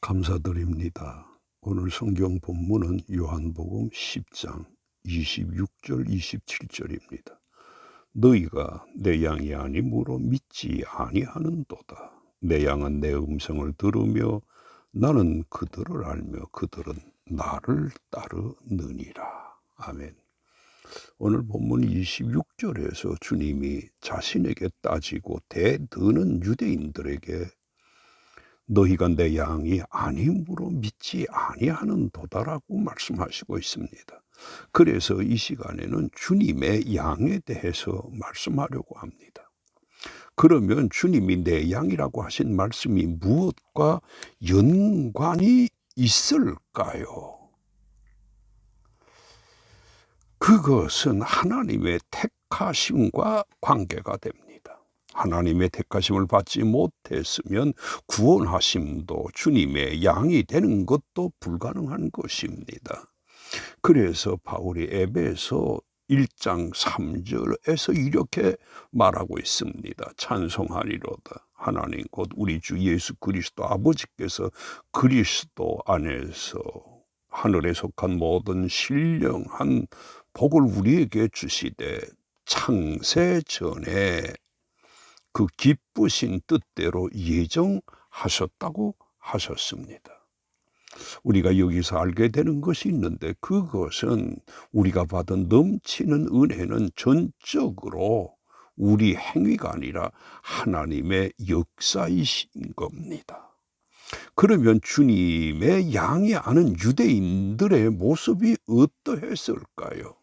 감사드립니다. 오늘 성경 본문은 요한복음 10장 26절 27절입니다. 너희가 내 양이 아니므로 믿지 아니하는도다. 내 양은 내 음성을 들으며 나는 그들을 알며 그들은 나를 따르느니라. 아멘. 오늘 본문 26절에서 주님이 자신에게 따지고 대드는 유대인들에게 너희가 내 양이 아님으로 믿지 아니하는도다라고 말씀하시고 있습니다. 그래서 이 시간에는 주님의 양에 대해서 말씀하려고 합니다. 그러면 주님이 내 양이라고 하신 말씀이 무엇과 연관이 있을까요? 그것은 하나님의 택하심과 관계가 됩니다. 하나님의 택하심을 받지 못했으면 구원하심도 주님의 양이 되는 것도 불가능한 것입니다. 그래서 바울이 에베소 1장 3절에서 이렇게 말하고 있습니다. 찬송하리로다. 하나님 곧 우리 주 예수 그리스도 아버지께서 그리스도 안에서 하늘에 속한 모든 신령한 복을 우리에게 주시되 창세 전에 그 기쁘신 뜻대로 예정하셨다고 하셨습니다. 우리가 여기서 알게 되는 것이 있는데 그것은 우리가 받은 넘치는 은혜는 전적으로 우리 행위가 아니라 하나님의 역사이신 겁니다. 그러면 주님의 양이 아는 유대인들의 모습이 어떠했을까요?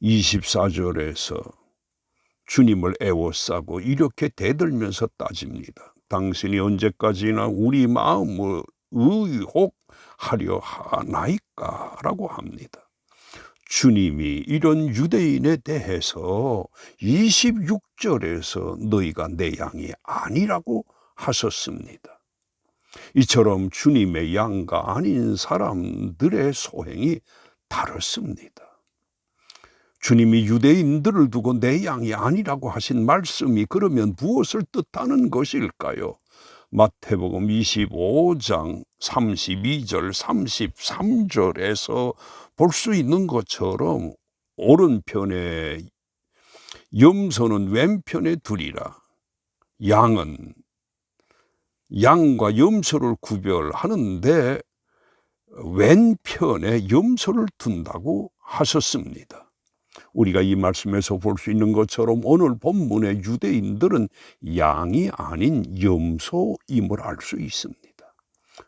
24절에서 주님을 애워싸고 이렇게 대들면서 따집니다. 당신이 언제까지나 우리 마음을 의혹하려 하나이까? 라고 합니다. 주님이 이런 유대인에 대해서 26절에서 너희가 내 양이 아니라고 하셨습니다. 이처럼 주님의 양과 아닌 사람들의 소행이 다릅니다. 주님이 유대인들을 두고 내 양이 아니라고 하신 말씀이 그러면 무엇을 뜻하는 것일까요? 마태복음 25장 32절 33절에서 볼 수 있는 것처럼 오른편에 염소는 왼편에 두리라. 양과 염소를 구별하는데 왼편에 염소를 둔다고 하셨습니다. 우리가 이 말씀에서 볼 수 있는 것처럼 오늘 본문의 유대인들은 양이 아닌 염소임을 알 수 있습니다.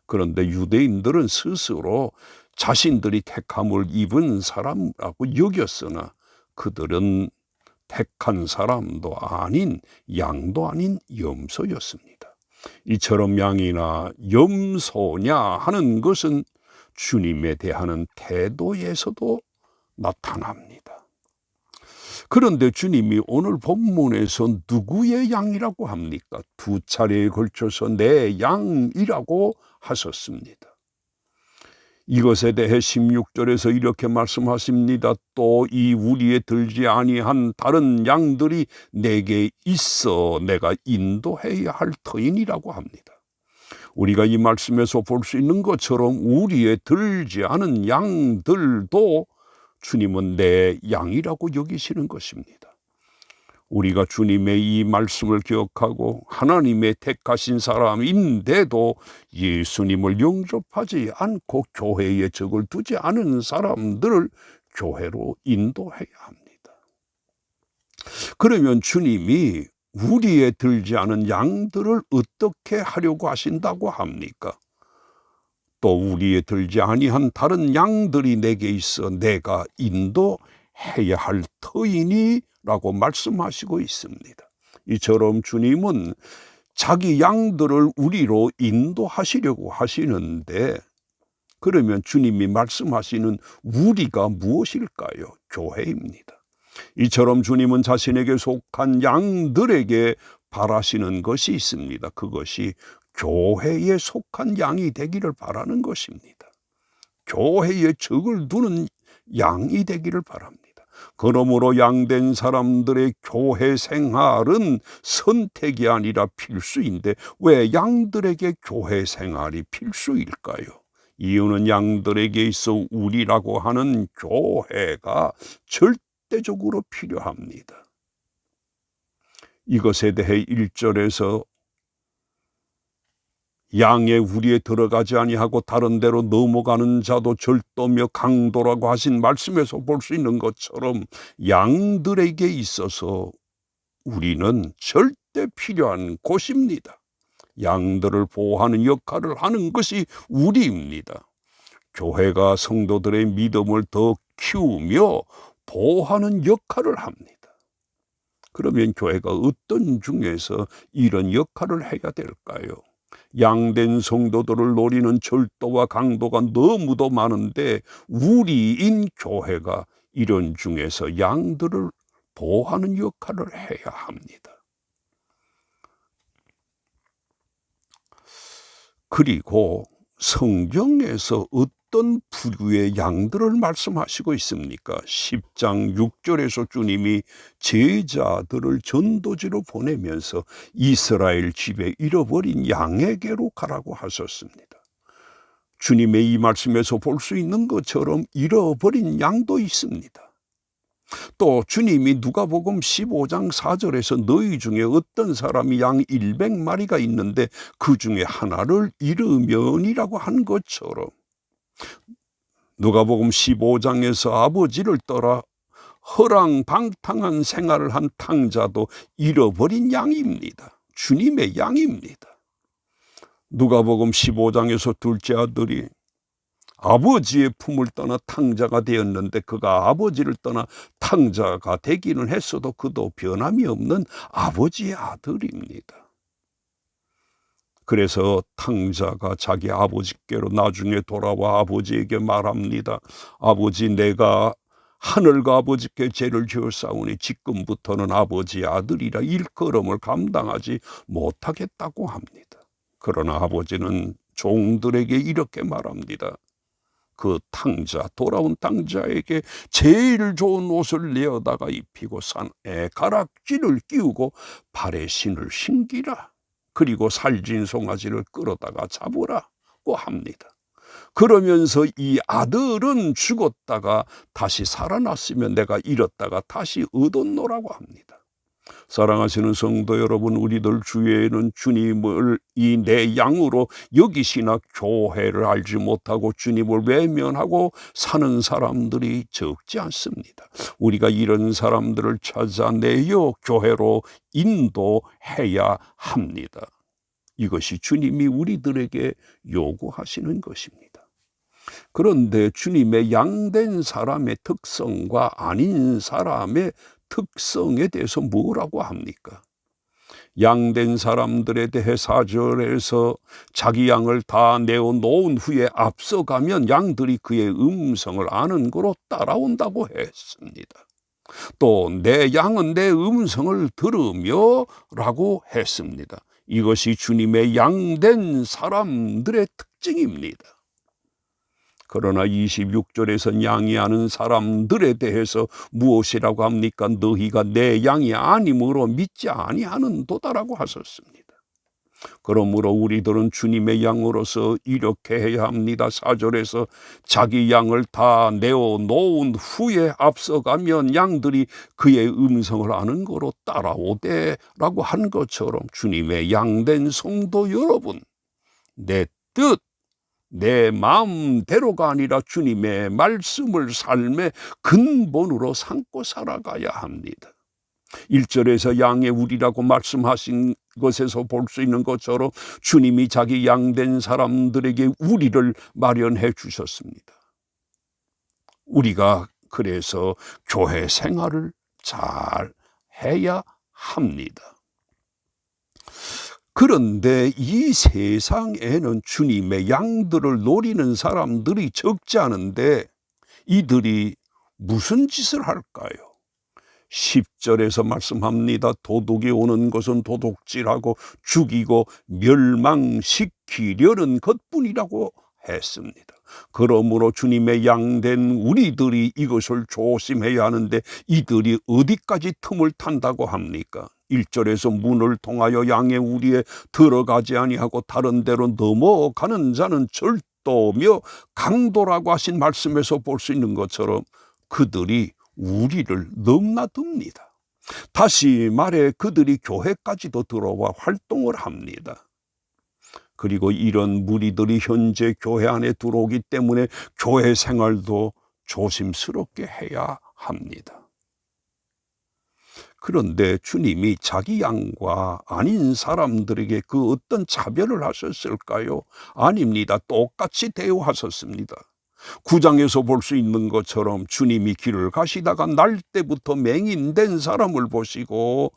그런데 유대인들은 스스로 자신들이 택함을 입은 사람이라고 여겼으나 그들은 택한 사람도 아닌 양도 아닌 염소였습니다. 이처럼 양이나 염소냐 하는 것은 주님에 대한 태도에서도 나타납니다. 그런데 주님이 오늘 본문에서 누구의 양이라고 합니까? 두 차례에 걸쳐서 내 양이라고 하셨습니다. 이것에 대해 16절에서 이렇게 말씀하십니다. 또 이 우리에 들지 아니한 다른 양들이 내게 있어 내가 인도해야 할 터이니라고 합니다. 우리가 이 말씀에서 볼 수 있는 것처럼 우리에 들지 않은 양들도 주님은 내 양이라고 여기시는 것입니다. 우리가 주님의 이 말씀을 기억하고 하나님의 택하신 사람인데도 예수님을 영접하지 않고 교회에 적을 두지 않은 사람들을 교회로 인도해야 합니다. 그러면 주님이 우리에 들지 않은 양들을 어떻게 하려고 하신다고 합니까? 또 우리에 들지 아니한 다른 양들이 내게 있어 내가 인도해야 할 터이니 라고 말씀하시고 있습니다. 이처럼 주님은 자기 양들을 우리로 인도하시려고 하시는데 그러면 주님이 말씀하시는 우리가 무엇일까요? 교회입니다. 이처럼 주님은 자신에게 속한 양들에게 바라시는 것이 있습니다. 그것이 교회에 속한 양이 되기를 바라는 것입니다. 교회에 적을 두는 양이 되기를 바랍니다. 그러므로 양된 사람들의 교회 생활은 선택이 아니라 필수인데 왜 양들에게 교회 생활이 필수일까요? 이유는 양들에게 있어 우리라고 하는 교회가 절대적으로 필요합니다. 이것에 대해 1절에서 양의 우리에 들어가지 아니하고 다른 데로 넘어가는 자도 절도며 강도라고 하신 말씀에서 볼 수 있는 것처럼 양들에게 있어서 우리는 절대 필요한 곳입니다. 양들을 보호하는 역할을 하는 것이 우리입니다. 교회가 성도들의 믿음을 더 키우며 보호하는 역할을 합니다. 그러면 교회가 어떤 중에서 이런 역할을 해야 될까요? 양된 성도들을 노리는 절도와 강도가 너무도 많은데 우리인 교회가 이런 중에서 양들을 보호하는 역할을 해야 합니다. 그리고 성경에서 어떤 부류의 양들을 말씀하시고 있습니까? 10장 6절에서 주님이 제자들을 전도지로 보내면서 이스라엘 집에 잃어버린 양에게로 가라고 하셨습니다. 주님의 이 말씀에서 볼 수 있는 것처럼 잃어버린 양도 있습니다. 또 주님이 누가복음 15장 4절에서 너희 중에 어떤 사람이 양 100마리가 있는데 그 중에 하나를 잃으면이라고 한 것처럼 누가복음 15장에서 아버지를 떠나 허랑방탕한 생활을 한 탕자도 잃어버린 양입니다. 주님의 양입니다. 누가복음 15장에서 둘째 아들이 아버지의 품을 떠나 탕자가 되었는데 그가 아버지를 떠나 탕자가 되기는 했어도 그도 변함이 없는 아버지의 아들입니다. 그래서 탕자가 자기 아버지께로 나중에 돌아와 아버지에게 말합니다. 아버지, 내가 하늘과 아버지께 죄를 지었사오니 지금부터는 아버지의 아들이라 일컬음을 감당하지 못하겠다고 합니다. 그러나 아버지는 종들에게 이렇게 말합니다. 그 탕자, 돌아온 탕자에게 제일 좋은 옷을 내어다가 입히고 산에 가락지를 끼우고 발에 신을 신기라. 그리고 살진 송아지를 끌어다가 잡으라고 합니다. 그러면서 이 아들은 죽었다가 다시 살아났으면 내가 잃었다가 다시 얻었노라고 합니다. 사랑하시는 성도 여러분, 우리들 주위에는 주님을 이 내 양으로 여기시나 교회를 알지 못하고 주님을 외면하고 사는 사람들이 적지 않습니다. 우리가 이런 사람들을 찾아내어 교회로 인도해야 합니다. 이것이 주님이 우리들에게 요구하시는 것입니다. 그런데 주님의 양된 사람의 특성과 아닌 사람의 특성에 대해서 뭐라고 합니까? 양된 사람들에 대해 4절에서 자기 양을 다 내어놓은 후에 앞서가면 양들이 그의 음성을 아는 거로 따라온다고 했습니다. 또 내 양은 내 음성을 들으며 라고 했습니다. 이것이 주님의 양된 사람들의 특징입니다. 그러나 26절에서 양이 아는 사람들에 대해서 무엇이라고 합니까? 너희가 내 양이 아니므로 믿지 아니하는 도다라고 하셨습니다. 그러므로 우리들은 주님의 양으로서 이렇게 해야 합니다. 4절에서 자기 양을 다 내어놓은 후에 앞서가면 양들이 그의 음성을 아는 거로 따라오되라고 한 것처럼 주님의 양된 성도 여러분, 내 뜻, 내 마음대로가 아니라 주님의 말씀을 삶의 근본으로 삼고 살아가야 합니다. 1절에서 양의 우리라고 말씀하신 것에서 볼 수 있는 것처럼 주님이 자기 양된 사람들에게 우리를 마련해 주셨습니다. 우리가 그래서 교회 생활을 잘 해야 합니다. 그런데 이 세상에는 주님의 양들을 노리는 사람들이 적지 않은데 이들이 무슨 짓을 할까요? 10절에서 말씀합니다. 도둑이 오는 것은 도둑질하고 죽이고 멸망시키려는 것뿐이라고 했습니다. 그러므로 주님의 양된 우리들이 이것을 조심해야 하는데 이들이 어디까지 틈을 탄다고 합니까? 1절에서 문을 통하여 양의 우리에 들어가지 아니하고 다른 데로 넘어가는 자는 절도며 강도라고 하신 말씀에서 볼 수 있는 것처럼 그들이 우리를 넘나듭니다. 다시 말해 그들이 교회까지도 들어와 활동을 합니다. 그리고 이런 무리들이 현재 교회 안에 들어오기 때문에 교회 생활도 조심스럽게 해야 합니다. 그런데 주님이 자기 양과 아닌 사람들에게 그 어떤 차별을 하셨을까요? 아닙니다. 똑같이 대우하셨습니다. 9장에서 볼 수 있는 것처럼 주님이 길을 가시다가 날 때부터 맹인된 사람을 보시고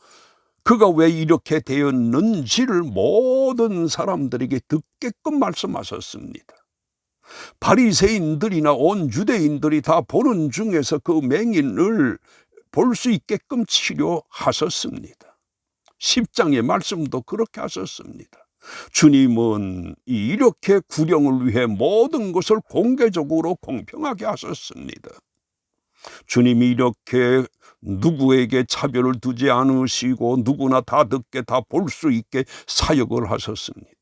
그가 왜 이렇게 되었는지를 모든 사람들에게 듣게끔 말씀하셨습니다. 바리새인들이나 온 유대인들이 다 보는 중에서 그 맹인을 볼 수 있게끔 치료하셨습니다. 10장의 말씀도 그렇게 하셨습니다. 주님은 이렇게 구령을 위해 모든 것을 공개적으로 공평하게 하셨습니다. 주님이 이렇게 누구에게 차별을 두지 않으시고 누구나 다 듣게 다 볼 수 있게 사역을 하셨습니다.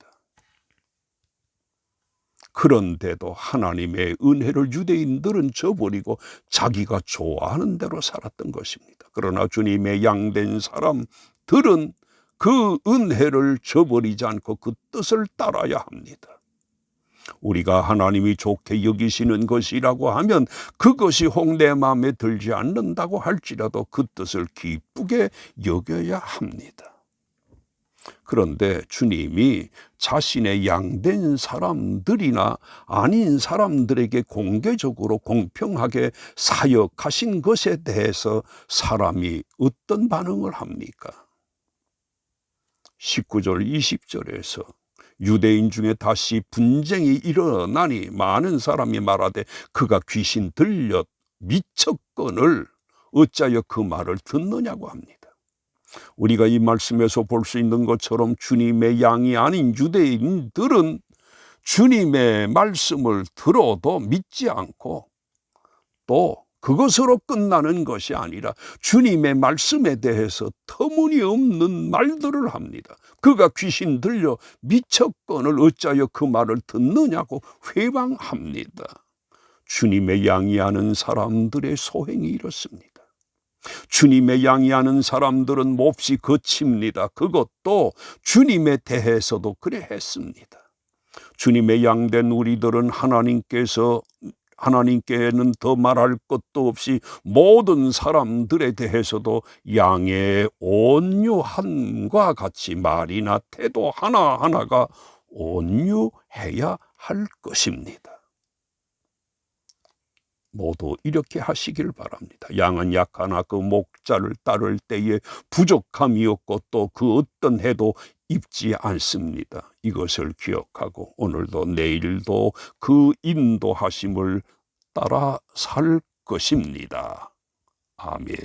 그런데도 하나님의 은혜를 유대인들은 저버리고 자기가 좋아하는 대로 살았던 것입니다. 그러나 주님의 양된 사람들은 그 은혜를 저버리지 않고 그 뜻을 따라야 합니다. 우리가 하나님이 좋게 여기시는 것이라고 하면 그것이 혹 내 마음에 들지 않는다고 할지라도 그 뜻을 기쁘게 여겨야 합니다. 그런데 주님이 자신의 양된 사람들이나 아닌 사람들에게 공개적으로 공평하게 사역하신 것에 대해서 사람이 어떤 반응을 합니까? 19절 20절에서 유대인 중에 다시 분쟁이 일어나니 많은 사람이 말하되 그가 귀신 들려 미쳤거늘 어찌하여 그 말을 듣느냐고 합니다. 우리가 이 말씀에서 볼 수 있는 것처럼 주님의 양이 아닌 유대인들은 주님의 말씀을 들어도 믿지 않고 또 그것으로 끝나는 것이 아니라 주님의 말씀에 대해서 터무니없는 말들을 합니다. 그가 귀신 들려 미쳤거늘 어찌하여 그 말을 듣느냐고 회방합니다. 주님의 양이 아는 사람들의 소행이 이렇습니다. 주님의 양이 아는 사람들은 몹시 거칩니다. 그것도 주님에 대해서도 그래 했습니다. 주님의 양된 우리들은 하나님께는 더 말할 것도 없이 모든 사람들에 대해서도 양의 온유함과 같이 말이나 태도 하나하나가 온유해야 할 것입니다. 모두 이렇게 하시길 바랍니다. 양은 약하나 그 목자를 따를 때에 부족함이 없고 또 그 어떤 해도 입지 않습니다. 이것을 기억하고 오늘도 내일도 그 인도하심을 따라 살 것입니다. 아멘.